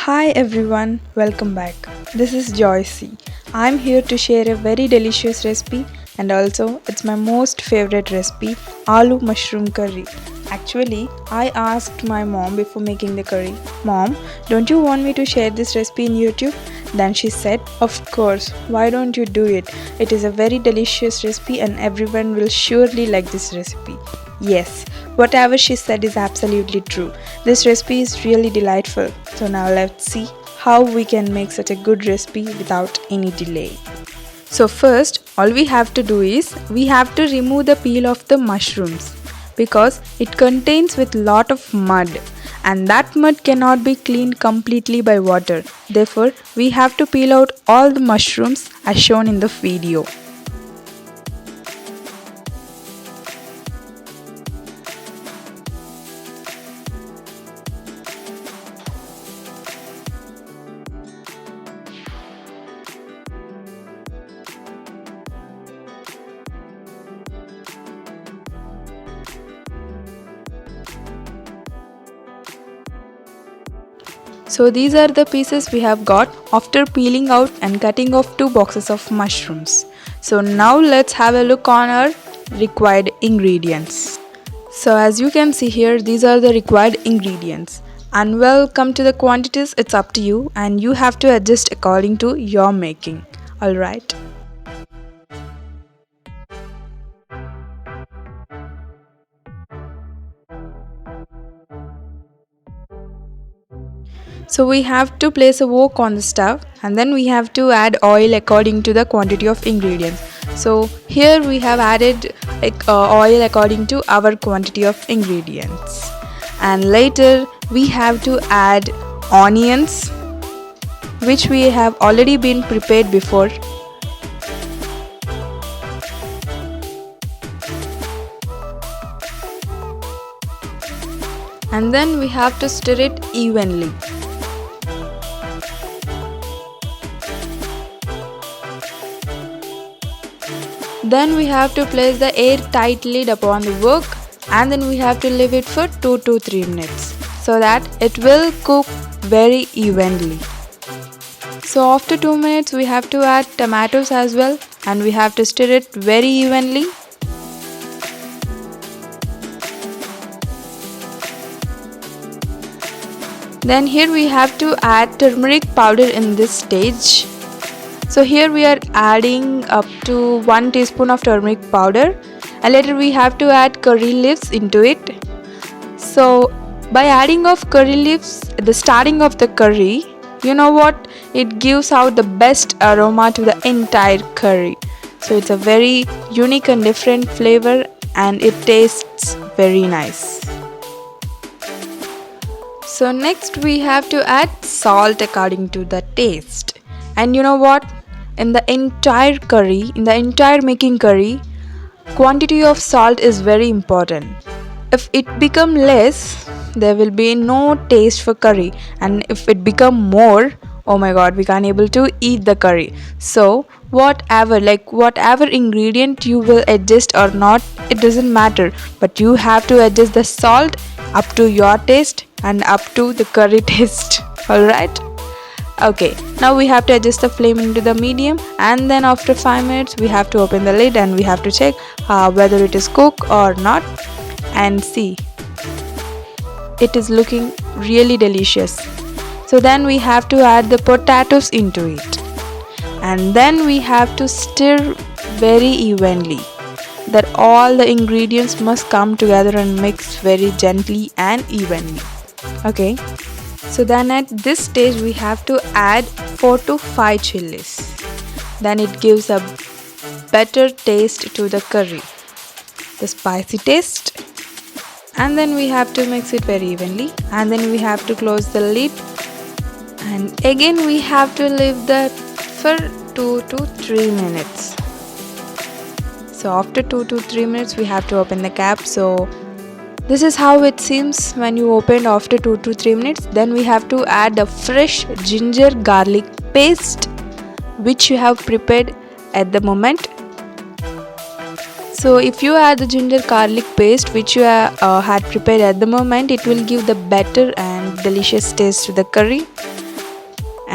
Hi everyone, welcome back. This is Joycey. I'm here to share a very delicious recipe and also it's my most favorite recipe, Aloo Mushroom curry. Actually, I asked my mom before making the curry, "Mom, don't you want me to share this recipe in YouTube?" Then she said, "Of course, why don't you do it? It is a very delicious recipe and everyone will surely like this recipe." Yes, whatever she said is absolutely true. This recipe is really delightful. So now let's see how we can make such a good recipe without any delay. So first, all we have to do is we have to remove the peel of the mushrooms because it contains with lot of mud and that mud cannot be cleaned completely by water. Therefore, we have to peel out all the mushrooms as shown in the video. So these are the pieces we have got after peeling out and cutting off 2 boxes of mushrooms. So now let's have a look on our required ingredients. So as you can see here, these are the required ingredients. And well, come to the quantities, it's up to you and you have to adjust according to your making. Alright. So we have to place a wok on the stove and then we have to add oil according to the quantity of ingredients. So here we have added oil according to our quantity of ingredients. And later we have to add onions which we have already been prepared before. And then we have to stir it evenly. Then we have to place the air-tight lid upon the wok and then we have to leave it for 2 to 3 minutes so that it will cook very evenly. So after 2 minutes we have to add tomatoes as well and we have to stir it very evenly. Then here we have to add turmeric powder in this stage. So here we are adding up to 1 teaspoon of turmeric powder and later we have to add curry leaves into it. So by adding of curry leaves at the starting of the curry, you know what? It gives out the best aroma to the entire curry. So it's a very unique and different flavor and it tastes very nice. So next we have to add salt according to the taste. And you know what? In the entire curry, in the entire making curry, quantity of salt is very important. If it become less, there will be no taste for curry. And if it become more, oh my god, we can't able to eat the curry. So whatever ingredient you will adjust or not, it doesn't matter. But you have to adjust the salt up to your taste and up to the curry taste. Alright? Okay, now we have to adjust the flame into the medium and then after 5 minutes we have to open the lid and we have to check whether it is cooked or not and see. It is looking really delicious. So then we have to add the potatoes into it and then we have to stir very evenly. That all the ingredients must come together and mix very gently and evenly. Okay. So then at this stage we have to add 4 to 5 chilies. Then it gives a better taste to the curry. The spicy taste. And then we have to mix it very evenly. And then we have to close the lid. And again we have to leave that for 2 to 3 minutes. So after 2 to 3 minutes we have to open the cap. So this is how it seems when you open after 2 to 3 minutes. Then we have to add a fresh ginger garlic paste which you have prepared at the moment. So if you add the ginger garlic paste which you had prepared at the moment, it will give the better and delicious taste to the curry.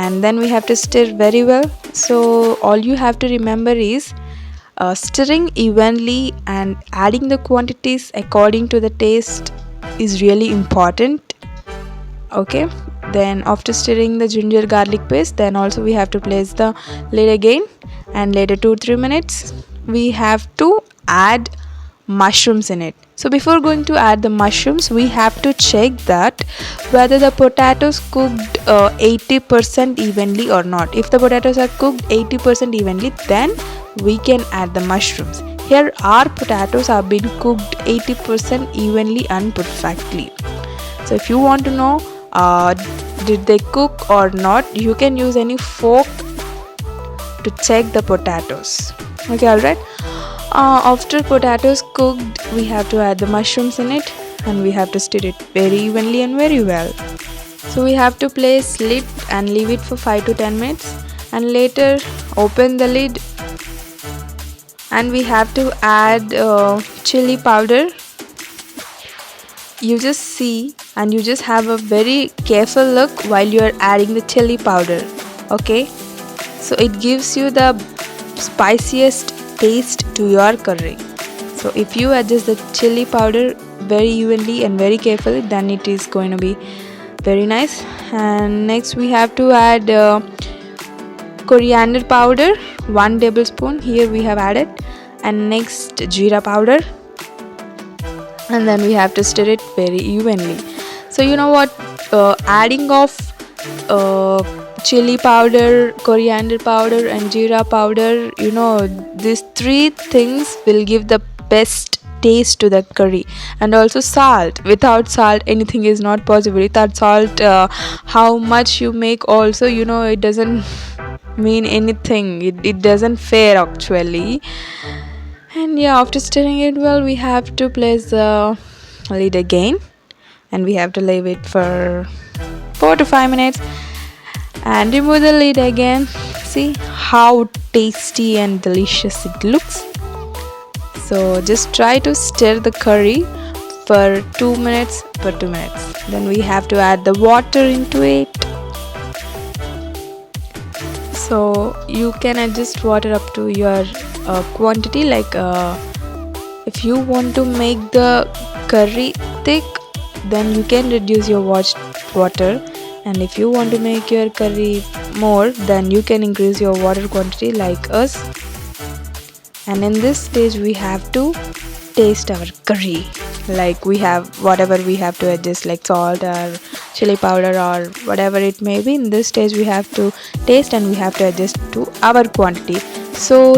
and then we have to stir very well. So all you have to remember is stirring evenly and adding the quantities according to the taste is really important. Okay, then after stirring the ginger garlic paste, then also we have to place the lid again, and later 2-3 minutes we have to add mushrooms in it. So before going to add the mushrooms, we have to check that whether the potatoes cooked 80% evenly or not. If the potatoes are cooked 80% evenly, then we can add the mushrooms. Here our potatoes have been cooked 80% evenly and perfectly. So if you want to know did they cook or not, you can use any fork to check the potatoes. Okay, alright. After potatoes cooked, we have to add the mushrooms in it, and we have to stir it very evenly and very well. So we have to place lid and leave it for 5 to 10 minutes, and later open the lid, and we have to add chili powder. You just see and you just have a very careful look while you are adding the chili powder. Okay, so it gives you the spiciest taste to your curry. So if you adjust the chili powder very evenly and very carefully, then it is going to be very nice. And next we have to add coriander powder, 1 tablespoon. Here we have added, and next jeera powder, and then we have to stir it very evenly. So you know what, adding of chili powder, coriander powder and jeera powder, you know, these 3 things will give the best taste to the curry. And also salt. Without salt anything is not possible. Without salt, how much you make also, you know, it doesn't mean anything. It doesn't fare actually. And yeah, after stirring it well, we have to place the lid again, and we have to leave it for 4 to 5 minutes, and remove the lid again. See how tasty and delicious it looks. So just try to stir the curry for 2 minutes. Then we have to add the water into it. So you can adjust water up to your quantity. Like if you want to make the curry thick, then you can reduce your water, and if you want to make your curry more, then you can increase your water quantity like us. And in this stage we have to taste our curry. Like we have whatever we have to adjust, like salt or chili powder or whatever it may be. In this stage we have to taste, and we have to adjust to our quantity. So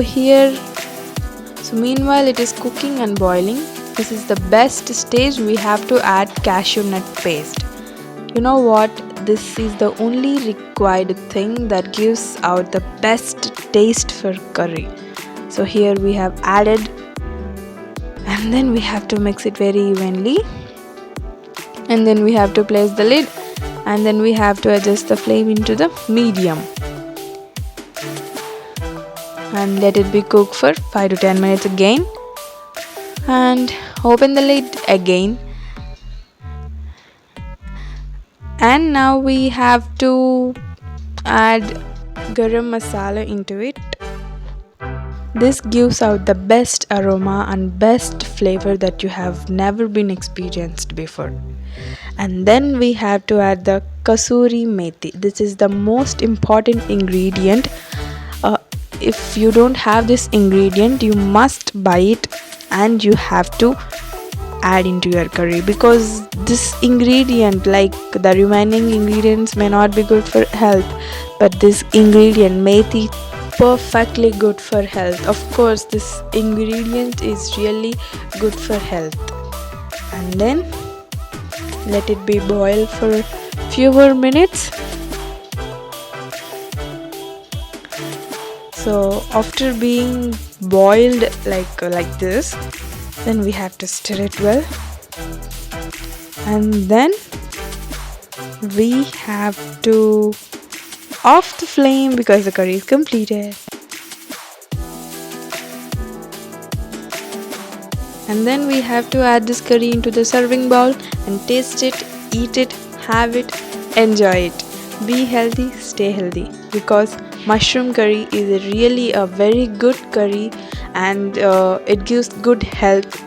meanwhile it is cooking and boiling. This is the best stage. We have to add cashew nut paste. You know what, this is the only required thing that gives out the best taste for curry. So here we have added, and then we have to mix it very evenly, and then we have to place the lid, and then we have to adjust the flame into the medium, and let it be cooked for 5 to 10 minutes again, and open the lid again. And now we have to add garam masala into it. This gives out the best aroma and best flavor that you have never been experienced before. And then we have to add the Kasuri methi. This is the most important ingredient. If you don't have this ingredient, you must buy it, and you have to add into your curry, because this ingredient, like the remaining ingredients, may not be good for health, but this ingredient methi perfectly good for health. Of course this ingredient is really good for health. And then let it be boiled for few more minutes. So after being boiled like this, then we have to stir it well, and then we have to off the flame because the curry is completed. And then we have to add this curry into the serving bowl and taste it, eat it, have it, enjoy it. Be healthy, stay healthy, because mushroom curry is really a very good curry, and it gives good health